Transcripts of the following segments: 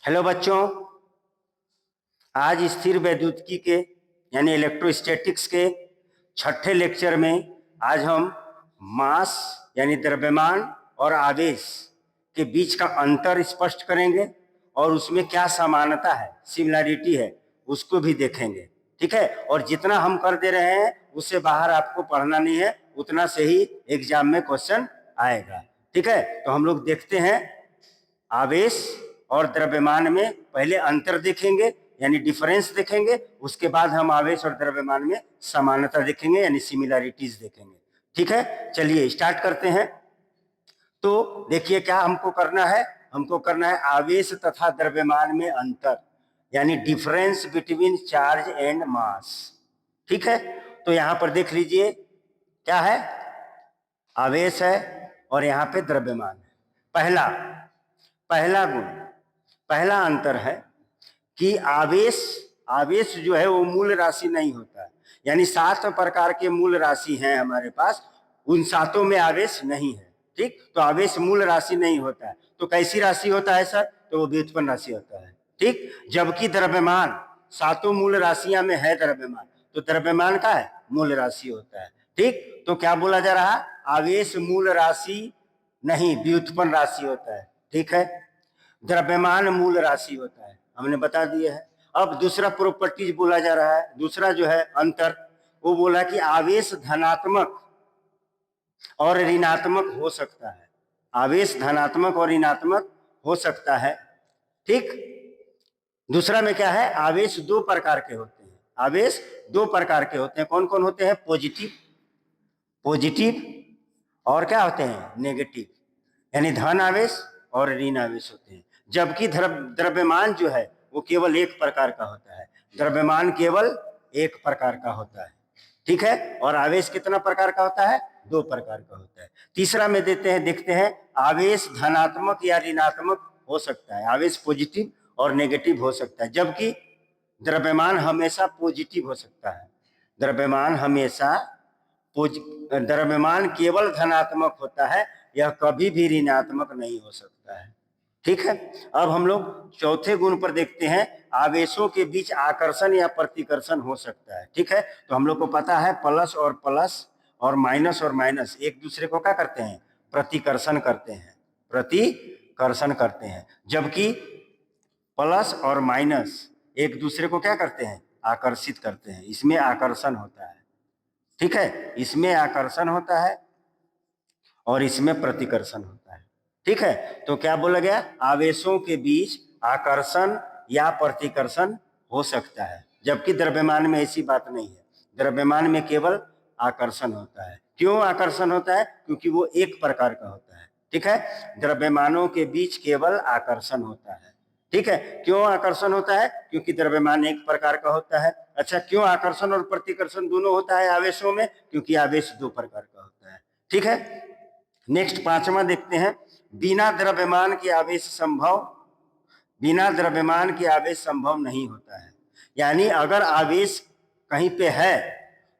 Hello बच्चों, आज स्थिर वैद्युतिकी के यानी इलेक्ट्रोस्टैटिक्स के छठे लेक्चर में आज हम मास यानी द्रव्यमान और आवेश के बीच का अंतर स्पष्ट करेंगे और उसमें क्या समानता है, सिमिलरिटी है, उसको भी देखेंगे। ठीक है। और जितना हम कर दे रहे हैं उससे बाहर आपको पढ़ना नहीं है, उतना से ही एग्जाम में क्वेश्चन आएगा। ठीक है। तो हम लोग देखते हैं आवेश और द्रव्यमान में पहले अंतर देखेंगे यानी डिफरेंस देखेंगे, उसके बाद हम आवेश और द्रव्यमान में समानता देखेंगे यानी सिमिलरिटीज देखेंगे। ठीक है, चलिए स्टार्ट करते हैं। तो देखिए क्या हमको करना है, हमको करना है आवेश तथा द्रव्यमान में अंतर यानी difference between charge and mass. ठीक है, तो यहां पर देख लीजिए क्या है, आवेश है और यहां पे द्रव्यमान है। पहला गुण, पहला अंतर है कि आवेश जो है वो मूल राशि नहीं होता है, यानी 7 प्रकार के मूल राशि हैं हमारे पास, उन 7 में आवेश नहीं है। ठीक, तो आवेश मूल राशि नहीं होता है, तो कैसी राशि होता है सर? तो वो व्युत्पन्न राशि होता है। ठीक, जबकि द्रव्यमान 7 मूल राशियां में है द्रव्यमान, तो द्रव्यमान का है मूल राशि होता है। ठीक, तो क्या बोला जा रहा है, आवेश मूल राशि नहीं व्युत्पन्न राशि होता है। ठीक है, द्रव्यमान मूल राशि होता है, हमने बता दिया है। अब दूसरा प्रॉपर्टीज बोला जा रहा है, दूसरा जो है अंतर, वो बोला कि आवेश धनात्मक और ऋणात्मक हो सकता है। आवेश धनात्मक और ऋणात्मक हो सकता है। ठीक, दूसरा में क्या है, आवेश 2 प्रकार के होते हैं। आवेश 2 प्रकार के होते हैं। कौन कौन होते हैं? पॉजिटिव और क्या होते हैं? नेगेटिव, यानी धन आवेश और ऋण आवेश होते हैं। जबकि द्रव्यमान जो है वो केवल एक प्रकार का होता है। द्रव्यमान केवल एक प्रकार का होता है। ठीक है, और आवेश कितना प्रकार का होता है? 2 प्रकार का होता है। तीसरा में देखते हैं आवेश धनात्मक या ऋणात्मक हो सकता है। आवेश पॉजिटिव और नेगेटिव हो सकता है, जबकि द्रव्यमान हमेशा पॉजिटिव हो सकता है। द्रव्यमान केवल धनात्मक होता है, यह कभी भी ऋणात्मक नहीं हो सकता है। ठीक है, अब हम लोग चौथे गुण पर देखते हैं, आवेशों के बीच आकर्षण या प्रतिकर्षण हो सकता है। ठीक है, तो हम लोग को पता है प्लस और माइनस एक दूसरे को क्या करते हैं? प्रतिकर्षण करते हैं, जबकि प्लस और माइनस एक दूसरे को क्या करते हैं? आकर्षित करते हैं। इसमें आकर्षण होता है। ठीक है, इसमें आकर्षण होता है और इसमें प्रतिकर्षण होता है। ठीक है, तो क्या बोला गया, आवेशों के बीच आकर्षण या प्रतिकर्षण हो सकता है, जबकि द्रव्यमान में ऐसी बात नहीं है। द्रव्यमान में केवल आकर्षण होता है। क्यों आकर्षण होता है? क्योंकि वो एक प्रकार का होता है। ठीक है, द्रव्यमानों के बीच केवल आकर्षण होता है। ठीक है, क्यों आकर्षण होता है? क्योंकि द्रव्यमान एक प्रकार का होता है। अच्छा, क्यों आकर्षण और प्रतिकर्षण दोनों होता है आवेशों में? क्योंकि आवेश 2 प्रकार का होता है। ठीक है, नेक्स्ट 5वां देखते हैं, बिना द्रव्यमान के आवेश संभव नहीं होता है। यानी अगर आवेश कहीं पे है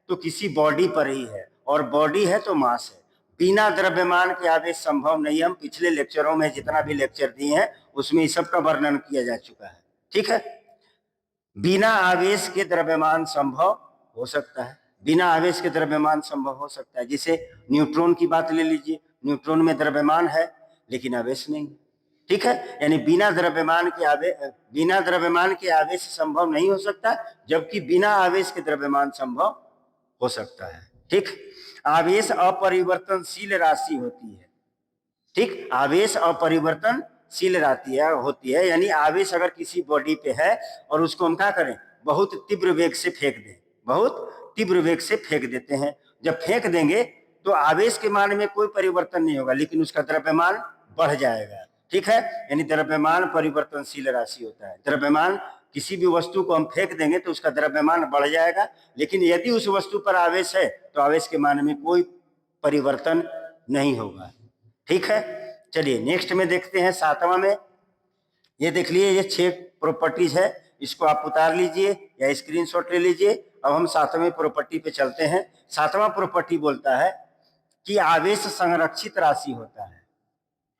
तो किसी बॉडी पर ही है, और बॉडी है तो मास है। बिना द्रव्यमान के आवेश संभव नहीं। हम पिछले लेक्चरों में जितना भी लेक्चर दिए हैं उसमें इस सब का वर्णन किया जा चुका है। ठीक है, बिना आवेश के द्रव्यमान संभव हो सकता है। बिना आवेश के द्रव्यमान संभव हो सकता है। जैसे न्यूट्रॉन की बात ले लीजिए, न्यूट्रॉन में द्रव्यमान है लेकिन आवेश नहीं। ठीक है, यानी बिना द्रव्यमान के आवेश संभव नहीं हो सकता, जबकि बिना आवेश के द्रव्यमान संभव हो सकता है। ठीक, आवेश अपरिवर्तनशील राशि होती है। ठीक, आवेश अपरिवर्तनशील होती है, यानी आवेश अगर किसी बॉडी पे है और उसको हम क्या करें, बहुत तीव्र वेग से फेंक देते हैं। जब फेंक देंगे तो आवेश के मान में कोई परिवर्तन नहीं होगा, लेकिन उसका द्रव्यमान बढ़ जाएगा। ठीक है, यानी द्रव्यमान परिवर्तनशील राशि होता है। द्रव्यमान, किसी भी वस्तु को हम फेंक देंगे तो उसका द्रव्यमान बढ़ जाएगा, लेकिन यदि उस वस्तु पर आवेश है तो आवेश के मान में कोई परिवर्तन नहीं होगा। ठीक है, चलिए नेक्स्ट में देखते हैं 7वां में। ये देख लीजिए, ये 6 प्रॉपर्टीज है, इसको आप उतार लीजिए या स्क्रीनशॉट ले लीजिए। अब हम 7वें प्रॉपर्टी पे चलते हैं। 7वां प्रॉपर्टी बोलता है कि आवेश संरक्षित राशि होता है।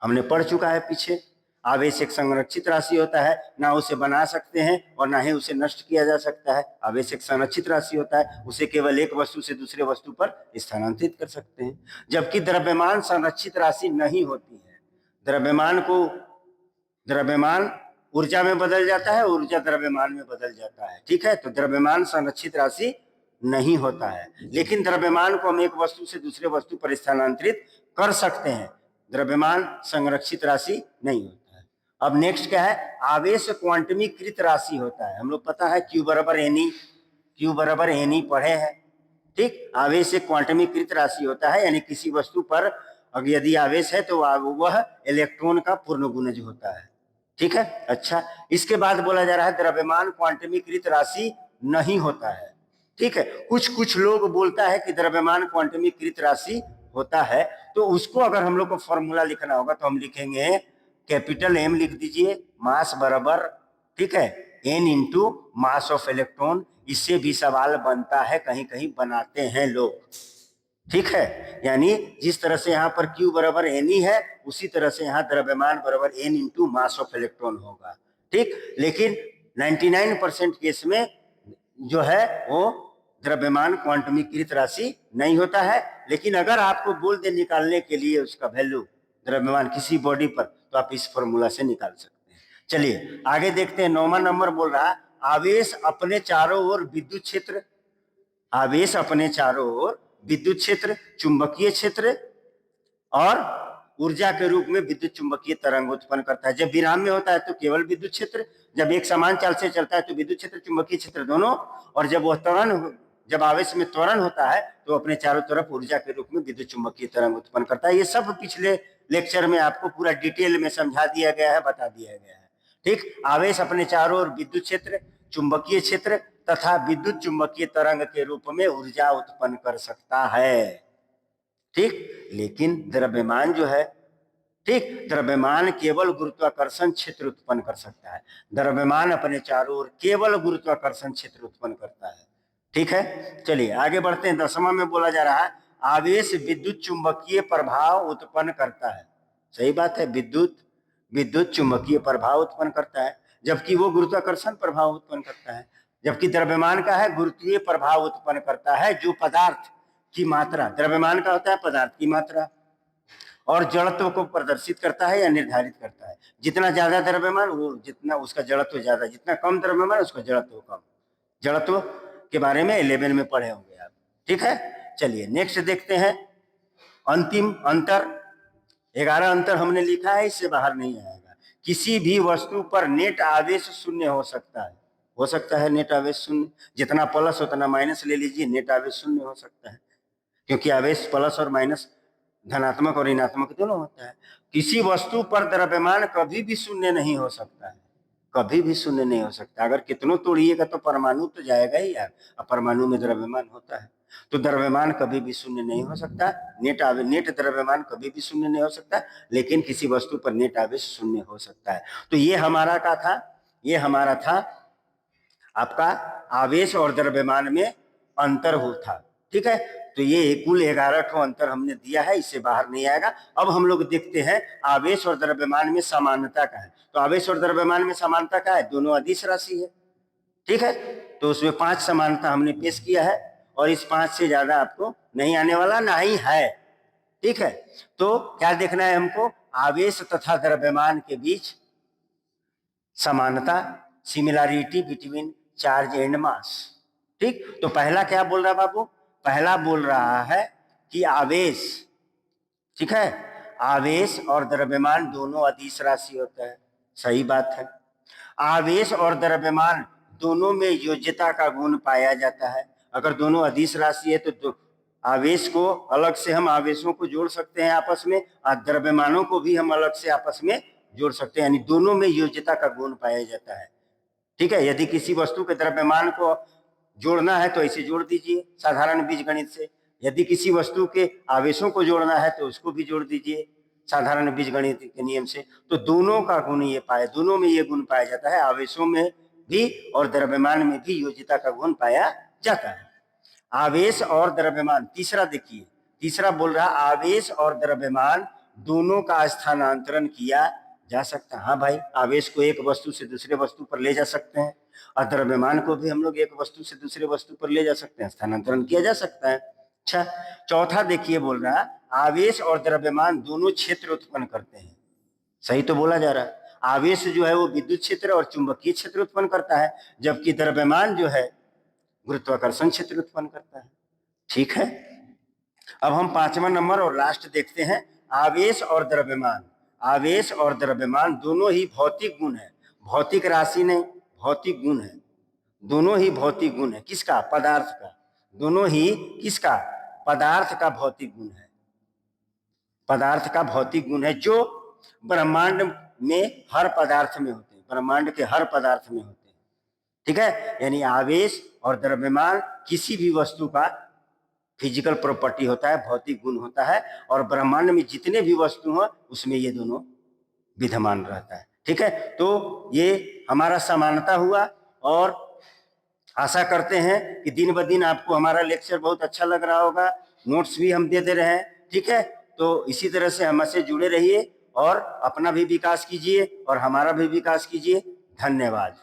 हमने पढ़ चुका है पीछे, आवेश एक संरक्षित राशि होता है, ना उसे बना सकते हैं और ना ही उसे नष्ट किया जा सकता है। आवेश एक संरक्षित राशि होता है, उसे केवल एक वस्तु से दूसरे वस्तु पर स्थानांतरित कर सकते हैं। जबकि द्रव्यमान संरक्षित राशि नहीं होती है। द्रव्यमान ऊर्जा में बदल जाता है, ऊर्जा द्रव्यमान में बदल जाता है। ठीक है, तो द्रव्यमान संरक्षित राशि नहीं होता है, लेकिन द्रव्यमान को हम एक वस्तु से दूसरे वस्तु पर स्थानांतरित कर सकते हैं। द्रव्यमान संरक्षित राशि नहीं होता है। अब नेक्स्ट क्या है, आवेश क्वांटमीकृत राशि होता है। हम लोग पता है Q बराबर NE पढ़े हैं। ठीक, आवेश एक क्वांटमीकृत राशि होता है, यानी किसी वस्तु पर अगर यदि आवेश है तो वह इलेक्ट्रॉन का पूर्ण गुणज होता है। ठीक है, अच्छा, इसके बाद बोला जा रहा है द्रव्यमान क्वांटमीकृत राशि नहीं होता है। ठीक है, कुछ लोग बोलता है कि द्रव्यमान क्वांटमीकृत राशि होता है, तो उसको अगर हम लोग को फॉर्मूला लिखना होगा तो हम लिखेंगे कैपिटल M लिख दीजिए, मास बराबर, ठीक है, N into mass of electron. इससे भी सवाल बनता है, कहीं कहीं बनाते हैं लोग। ठीक है, यानी जिस तरह से यहाँ पर Q बराबर Ne है, उसी तरह से यहाँ द्रव्यमान बराबर N into mass of electron होगा। ठीक, लेकिन 99% केस में जो है वो द्रव्यमान क्वांटमीकृत राशि नहीं होता है। लेकिन अगर आपको बोल दे निकालने के लिए उसका वैल्यू द्रव्यमान किसी बॉडी पर, तो आप इस फॉर्मूला से निकाल सकते हैं। चलिए आगे देखते हैं। 9वां नंबर बोल रहा है आवेश अपने चारों ओर विद्युत क्षेत्र, आवेश अपने चारों ओर विद्युत क्षेत्र, चुंबकीय क्षेत्र और ऊर्जा के रूप में विद्युत चुंबकीय तरंग उत्पन्न करता है। जब विराम में होता है तो केवल विद्युत क्षेत्र, जब एक समान चाल से चलता है तो विद्युत क्षेत्र चुंबकीय क्षेत्र दोनों, और जब आवेश में त्वरण होता है तो अपने चारों तरफ ऊर्जा के रूप में विद्युत चुंबकीय तरंग उत्पन्न करता है। ये सब पिछले लेक्चर में आपको पूरा डिटेल में समझा दिया गया है, बता दिया गया है। ठीक, आवेश अपने चारों ओर विद्युत क्षेत्र, चुंबकीय क्षेत्र तथा विद्युत चुंबकीय तरंग के रूप में ऊर्जा उत्पन्न कर सकता है। ठीक, लेकिन द्रव्यमान जो है, ठीक, द्रव्यमान केवल गुरुत्वाकर्षण क्षेत्र उत्पन्न कर सकता है। द्रव्यमान अपने चारों ओर केवल गुरुत्वाकर्षण क्षेत्र उत्पन्न करता है। ठीक है, चलिए आगे बढ़ते हैं। 10वां में बोला जा रहा है आवेश विद्युत चुंबकीय प्रभाव उत्पन्न करता है। सही बात है, विद्युत चुंबकीय प्रभाव उत्पन्न करता है, जबकि वो गुरुत्वाकर्षण प्रभाव उत्पन्न करता है। जबकि द्रव्यमान का है गुरुत्वीय प्रभाव उत्पन्न करता है, जो पदार्थ की मात्रा, द्रव्यमान का होता है पदार्थ की मात्रा, और जड़त्व को प्रदर्शित करता है या निर्धारित करता है। जितना ज्यादा द्रव्यमान वो जितना उसका जड़त्व ज्यादा, जितना कम द्रव्यमान उसका जड़त्व कम। जड़त्व के बारे में 11 में पढ़े होंगे आप। ठीक है, चलिए नेक्स्ट देखते हैं। अंतिम अंतर, 11 अंतर हमने लिखा है, इससे बाहर नहीं आएगा। किसी भी वस्तु पर नेट आवेश शून्य हो सकता है नेट आवेश शून्य। जितना प्लस उतना माइनस ले लीजिए, नेट आवेश शून्य हो सकता है, क्योंकि आवेश प्लस और माइनस, धनात्मक और ऋणात्मक दोनों होता है। किसी वस्तु पर द्रव्यमान कभी भी शून्य नहीं हो सकता है, कभी भी शून्य नहीं हो सकता। अगर कितनों तोड़िएगा तो परमाणु तो जाएगा ही यार, अब परमाणु में द्रव्यमान होता है, तो द्रव्यमान कभी भी शून्य नहीं हो सकता। नेट द्रव्यमान कभी भी शून्य नहीं हो सकता, लेकिन किसी वस्तु पर नेट आवेश शून्य हो सकता है। तो ये हमारा क्या था, ये हमारा था आपका आवेश और द्रव्यमान में अंतर हो था। ठीक है, तो ये कुल 11 ठो अंतर हमने दिया है, इससे बाहर नहीं आएगा। अब हम लोग देखते हैं आवेश और द्रव्यमान में समानता का है। तो आवेश और द्रव्यमान में समानता का है, दोनों अदिश राशि है। ठीक है, तो उसमें 5 समानता हमने पेश किया है, और इस 5 से ज्यादा आपको नहीं आने वाला, ना ही है। ठीक है, तो क्या देखना है हमको, आवेश तथा द्रव्यमान के बीच समानता, similarity between charge and mass. ठीक, तो पहला क्या बोल रहा है बाबू, पहला बोल रहा है कि आवेश, ठीक है, आवेश और द्रव्यमान दोनों अदिश राशि होता है। सही बात है, आवेश और द्रव्यमान दोनों में योज्यता का गुण पाया जाता है। अगर दोनों अदिश राशि है तो आवेश को अलग से हम आवेशों को जोड़ सकते हैं आपस में, और द्रव्यमानों को भी हम अलग से आपस में जोड़ सकते हैं, यानी दोनों में योज्यता का गुण पाया जाता है। ठीक है, यदि किसी वस्तु के द्रव्यमान को जोड़ना है तो ऐसे जोड़ दीजिए साधारण बीजगणित से, यदि किसी वस्तु के आवेशों को जोड़ना है तो उसको भी जोड़ दीजिए साधारण बीजगणित के नियम से। तो दोनों का गुण ये पाया, दोनों में ये गुण पाया जाता है, आवेशों में भी और द्रव्यमान में भी योज्यता का गुण पाया जाता है। आवेश और द्रव्यमान, तीसरा देखिए, तीसरा बोल रहा आवेश और द्रव्यमान दोनों का स्थानांतरण किया जा सकता है। हाँ भाई, आवेश को एक वस्तु से दूसरे वस्तु पर ले जा सकते हैं, और द्रव्यमान को भी हम लोग एक वस्तु से दूसरे वस्तु पर ले जा सकते हैं, स्थानांतरण किया जा सकता है। अच्छा, चौथा देखिए बोल रहा है आवेश और द्रव्यमान दोनों क्षेत्र उत्पन्न करते हैं। सही तो बोला जा रहा है। आवेश जो है वो विद्युत क्षेत्र और चुंबकीय क्षेत्र उत्पन्न करता है, जबकि द्रव्यमान जो है गुरुत्वाकर्षण क्षेत्र उत्पन्न करता है। ठीक है, अब हम 5वां नंबर और लास्ट देखते हैं, आवेश और द्रव्यमान। आवेश और द्रव्यमान दोनों ही भौतिक गुण है, भौतिक राशि नहीं, भौतिक गुण है। दोनों ही भौतिक गुण है। किसका? पदार्थ का। दोनों ही किसका? पदार्थ का भौतिक गुण है। पदार्थ का भौतिक गुण है जो ब्रह्मांड में हर पदार्थ में होते हैं, ब्रह्मांड के हर पदार्थ में होते हैं। ठीक है, यानी आवेश और द्रव्यमान किसी भी वस्तु का फिजिकल प्रॉपर्टी होता है, भौतिक गुण होता है, और ब्रह्मांड में जितने भी वस्तु हैं उसमें ये दोनों विद्यमान रहता है। ठीक है, तो ये हमारा समानता हुआ, और आशा करते हैं कि दिन ब दिन आपको हमारा लेक्चर बहुत अच्छा लग रहा होगा। नोट्स भी हम दे रहे हैं। ठीक है, तो इसी तरह से हमसे जुड़े रहिए और अपना भी विकास कीजिए और हमारा भी विकास कीजिए। धन्यवाद।